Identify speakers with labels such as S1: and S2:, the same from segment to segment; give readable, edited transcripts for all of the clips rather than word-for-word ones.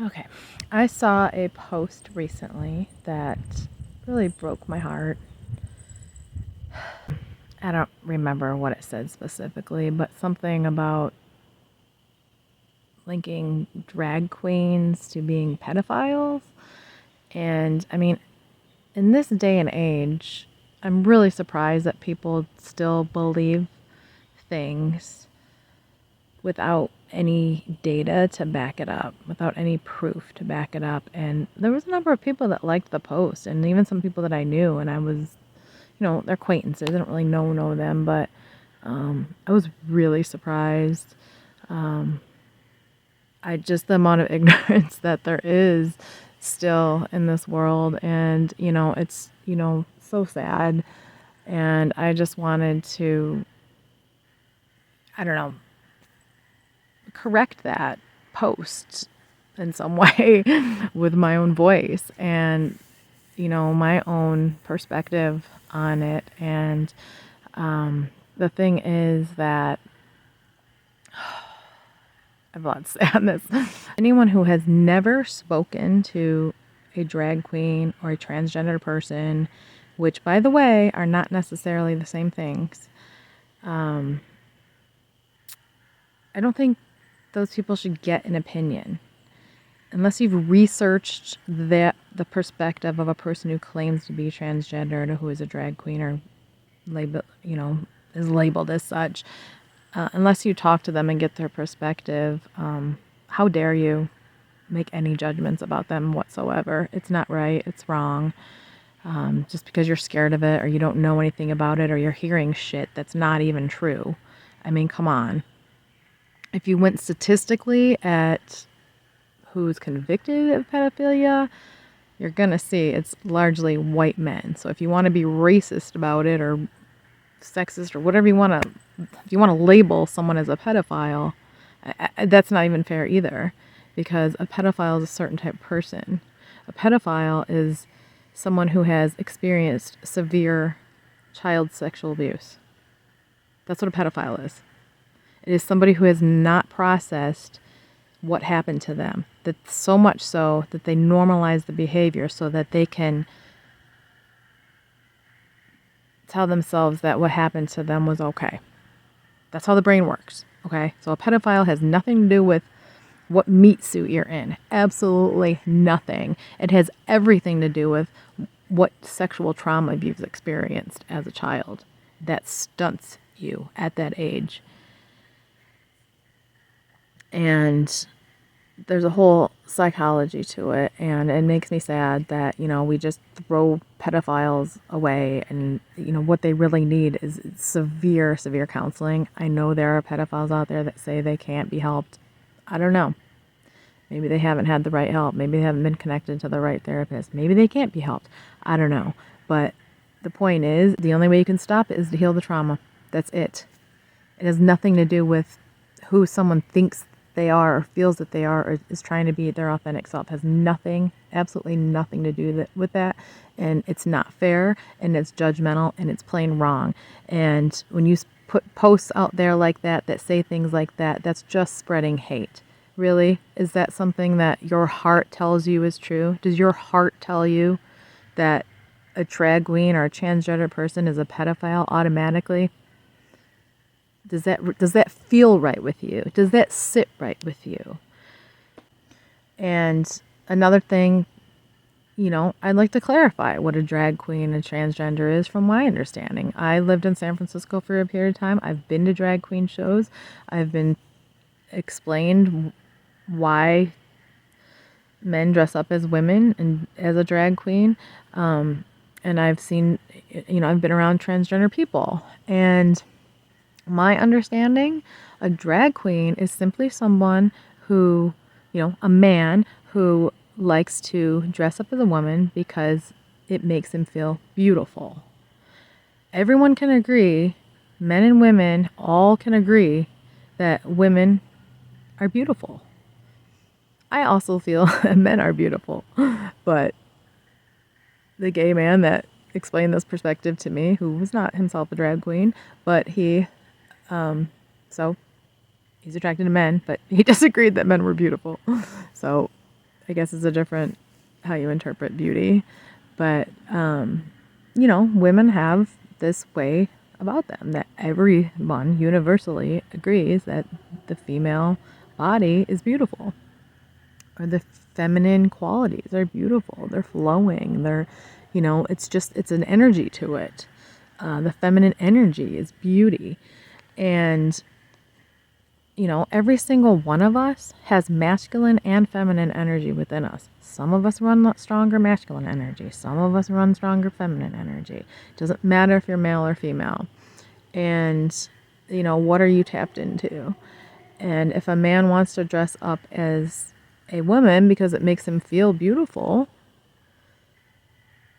S1: Okay. I saw a post recently that really broke my heart. I don't remember what it said specifically, but something about linking drag queens to being pedophiles. And I mean, in this day and age, I'm really surprised that people still believe things without any data to back it up, without any proof to back it up. And there was a number of people that liked the post, and even some people that I knew, and I was, they're acquaintances. I don't really know them, but I was really surprised. I just the amount of ignorance that there is still in this world, and it's so sad. And I just wanted to, I don't know, correct that post in some way with my own voice and my own perspective on it. And the thing is that I have a lot to say on this. Anyone who has never spoken to a drag queen or a transgender person, which by the way are not necessarily the same things, I don't think those people should get an opinion unless you've researched the perspective of a person who claims to be transgender or who is a drag queen or label, is labeled as such. Unless you talk to them and get their perspective, how dare you make any judgments about them whatsoever? It's not right. It's wrong. Just because you're scared of it or you don't know anything about it or you're hearing shit that's not even true. I mean, come on. If you went statistically at who's convicted of pedophilia, you're going to see it's largely white men. So if you want to be racist about it or sexist or whatever you want to, if you want to label someone as a pedophile, that's not even fair either, because a pedophile is a certain type of person. A pedophile is someone who has experienced severe child sexual abuse. That's what a pedophile is. It is somebody who has not processed what happened to them, that so much so that they normalize the behavior so that they can tell themselves that what happened to them was okay. That's how the brain works, okay? So a pedophile has nothing to do with what meat suit you're in. Absolutely nothing. It has everything to do with what sexual trauma you've experienced as a child that stunts you at that age. And there's a whole psychology to it, and it makes me sad that, we just throw pedophiles away, and, what they really need is severe, severe counseling. I know there are pedophiles out there that say they can't be helped. I don't know. Maybe they haven't had the right help. Maybe they haven't been connected to the right therapist. Maybe they can't be helped. I don't know. But the point is, the only way you can stop it is to heal the trauma. That's it. It has nothing to do with who someone thinks they are or feels that they are or is trying to be their authentic self. It has nothing, absolutely nothing to do with that. And it's not fair, and it's judgmental, and it's plain wrong. And when you put posts out there like that say things like that, that's just spreading hate. Really? Is that something that your heart tells you is true? Does your heart tell you that a drag queen or a transgender person is a pedophile automatically? Does that feel right with you? Does that sit right with you? And another thing, I'd like to clarify what a drag queen and transgender is from my understanding. I lived in San Francisco for a period of time. I've been to drag queen shows. I've been explained why men dress up as women and as a drag queen. And I've seen, I've been around transgender people. And my understanding, a drag queen is simply someone who, a man who likes to dress up as a woman because it makes him feel beautiful. Everyone can agree, men and women all can agree that women are beautiful. I also feel that men are beautiful, but the gay man that explained this perspective to me, who was not himself a drag queen, but so he's attracted to men, but he disagreed that men were beautiful. So I guess it's a different how you interpret beauty. But, women have this way about them that everyone universally agrees that the female body is beautiful, or the feminine qualities are beautiful. They're flowing. It's an energy to it. The feminine energy is beauty. And, every single one of us has masculine and feminine energy within us. Some of us run stronger masculine energy. Some of us run stronger feminine energy. It doesn't matter if you're male or female. And, what are you tapped into? And if a man wants to dress up as a woman because it makes him feel beautiful,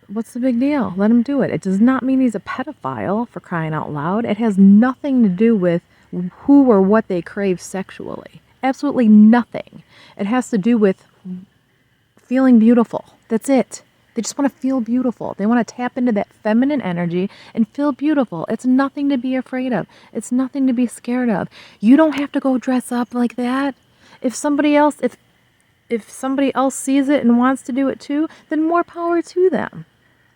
S1: what's the big deal? Let him do it. It does not mean he's a pedophile, for crying out loud. It has nothing to do with who or what they crave sexually. Absolutely nothing. It has to do with feeling beautiful. That's it. They just want to feel beautiful. They want to tap into that feminine energy and feel beautiful. It's nothing to be afraid of. It's nothing to be scared of. You don't have to go dress up like that. If somebody else sees it and wants to do it too, then more power to them.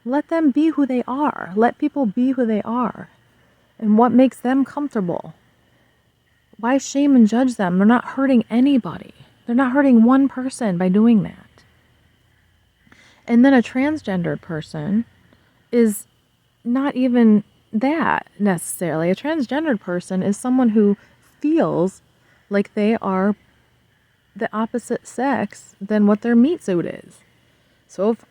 S1: Let them be who they are. Let people be who they are and what makes them comfortable. Why shame and judge them? They're not hurting anybody. They're not hurting one person by doing that. And then a transgendered person is not even that necessarily. A transgendered person is someone who feels like they are the opposite sex than what their meat suit is. So if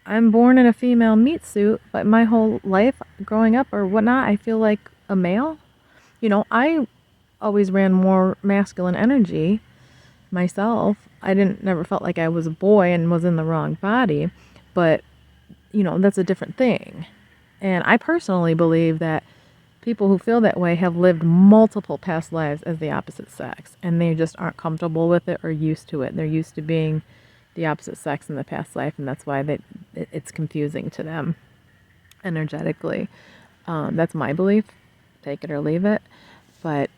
S1: I'm born in a female meat suit, but my whole life growing up or whatnot, I feel like a male. I always ran more masculine energy myself. I never felt like I was a boy and was in the wrong body, but that's a different thing. And I personally believe that people who feel that way have lived multiple past lives as the opposite sex, and they just aren't comfortable with it or used to it. They're used to being the opposite sex in the past life, and that's why it's confusing to them energetically. That's my belief. Take it or leave it. But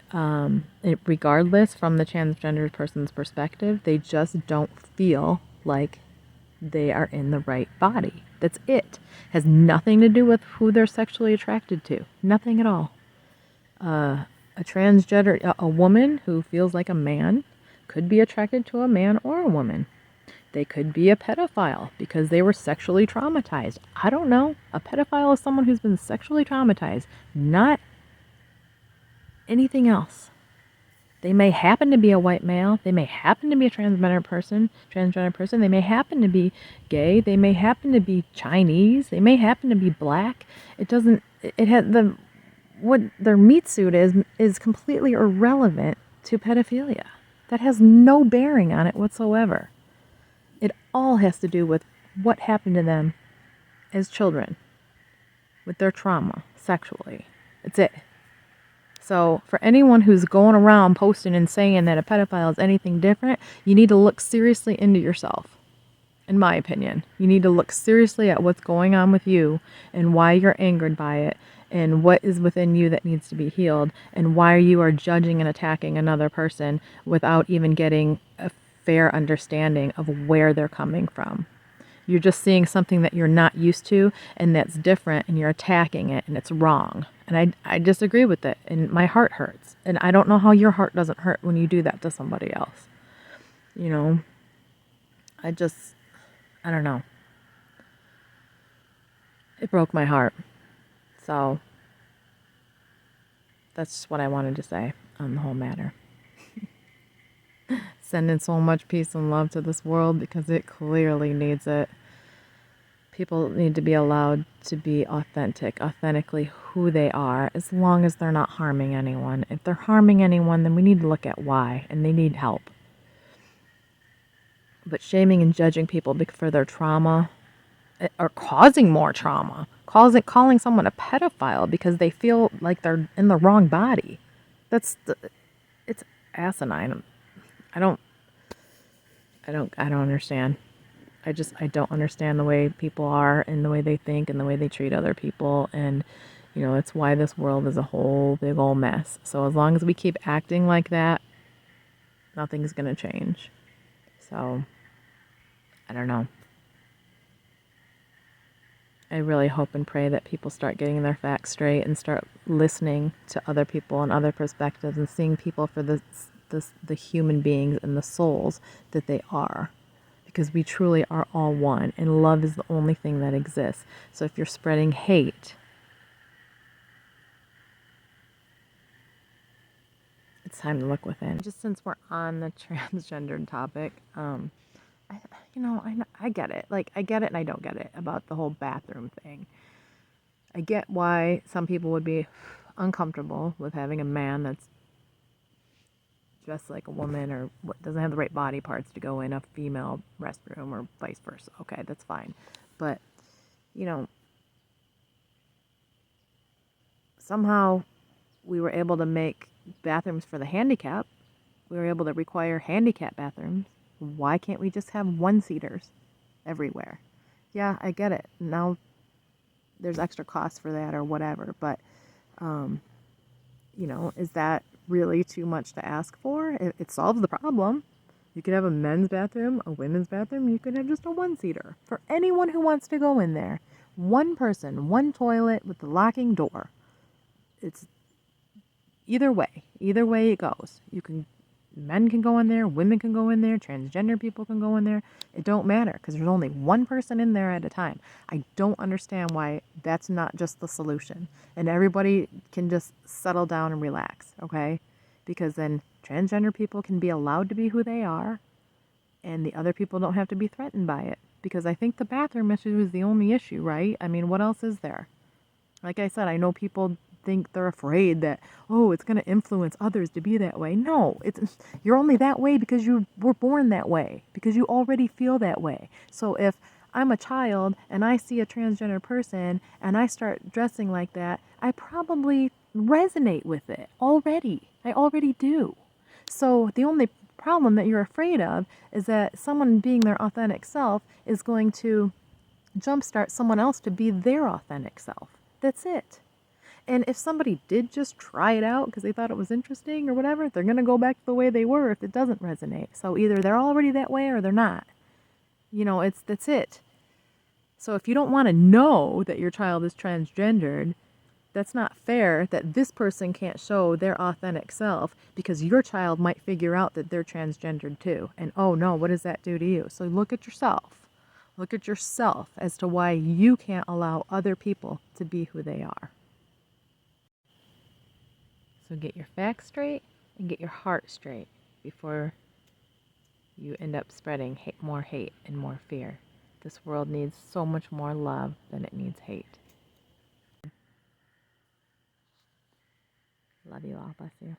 S1: regardless, from the transgender person's perspective, they just don't feel like they are in the right body. That's it. Has nothing to do with who they're sexually attracted to. Nothing at all. A transgender, a woman who feels like a man could be attracted to a man or a woman. They could be a pedophile because they were sexually traumatized. I don't know. A pedophile is someone who's been sexually traumatized, not anything else. They may happen to be a white male. They may happen to be a transgender person. They may happen to be gay. They may happen to be Chinese. They may happen to be black. What their meat suit is completely irrelevant to pedophilia. That has no bearing on it whatsoever. It all has to do with what happened to them as children, with their trauma sexually. That's it. So for anyone who's going around posting and saying that a pedophile is anything different, you need to look seriously into yourself. In my opinion, you need to look seriously at what's going on with you and why you're angered by it and what is within you that needs to be healed and why you are judging and attacking another person without even getting a fair understanding of where they're coming from. You're just seeing something that you're not used to and that's different, and you're attacking it, and it's wrong. And I disagree with it, and my heart hurts. And I don't know how your heart doesn't hurt when you do that to somebody else. I don't know. It broke my heart. So that's just what I wanted to say on the whole matter. Sending so much peace and love to this world because it clearly needs it. People need to be allowed to be authentically who they are, as long as they're not harming anyone. If they're harming anyone, then we need to look at why, and they need help. But shaming and judging people for their trauma, or causing more trauma, calling someone a pedophile because they feel like they're in the wrong body, it's asinine. I don't understand. I don't understand the way people are and the way they think and the way they treat other people. And, it's why this world is a whole big old mess. So as long as we keep acting like that, nothing's going to change. So I don't know. I really hope and pray that people start getting their facts straight and start listening to other people and other perspectives and seeing people for the human beings and the souls that they are. Because we truly are all one, and love is the only thing that exists. So if you're spreading hate, it's time to look within. Just since we're on the transgendered topic, I get it. Like, I get it and I don't get it about the whole bathroom thing. I get why some people would be uncomfortable with having a man that's dressed like a woman or doesn't have the right body parts to go in a female restroom or vice versa. Okay, that's fine. But, you know, somehow we were able to make bathrooms for the handicap. We were able to require handicap bathrooms. Why can't we just have one-seaters everywhere? Yeah, I get it. Now there's extra costs for that or whatever, but, is that really too much to ask for? It solves the problem. You could have a men's bathroom, a women's bathroom. You could have just a one-seater for anyone who wants to go in there. One person, one toilet with the locking door. It's either way it goes. Men can go in there, women can go in there, transgender people can go in there. It don't matter because there's only one person in there at a time. I don't understand why that's not just the solution. And everybody can just settle down and relax, okay? Because then transgender people can be allowed to be who they are and the other people don't have to be threatened by it. Because I think the bathroom issue is the only issue, right? I mean, what else is there? Like I said, I know people think they're afraid that, oh, it's going to influence others to be that way. No, you're only that way because you were born that way, because you already feel that way. So if I'm a child and I see a transgender person and I start dressing like that, I probably resonate with it already. I already do. So the only problem that you're afraid of is that someone being their authentic self is going to jumpstart someone else to be their authentic self. That's it. And if somebody did just try it out because they thought it was interesting or whatever, they're going to go back to the way they were if it doesn't resonate. So either they're already that way or they're not. That's it. So if you don't want to know that your child is transgendered, that's not fair that this person can't show their authentic self because your child might figure out that they're transgendered too. And oh no, what does that do to you? So look at yourself. Look at yourself as to why you can't allow other people to be who they are. So get your facts straight and get your heart straight before you end up spreading more hate and more fear. This world needs so much more love than it needs hate. Love you all. Bless you.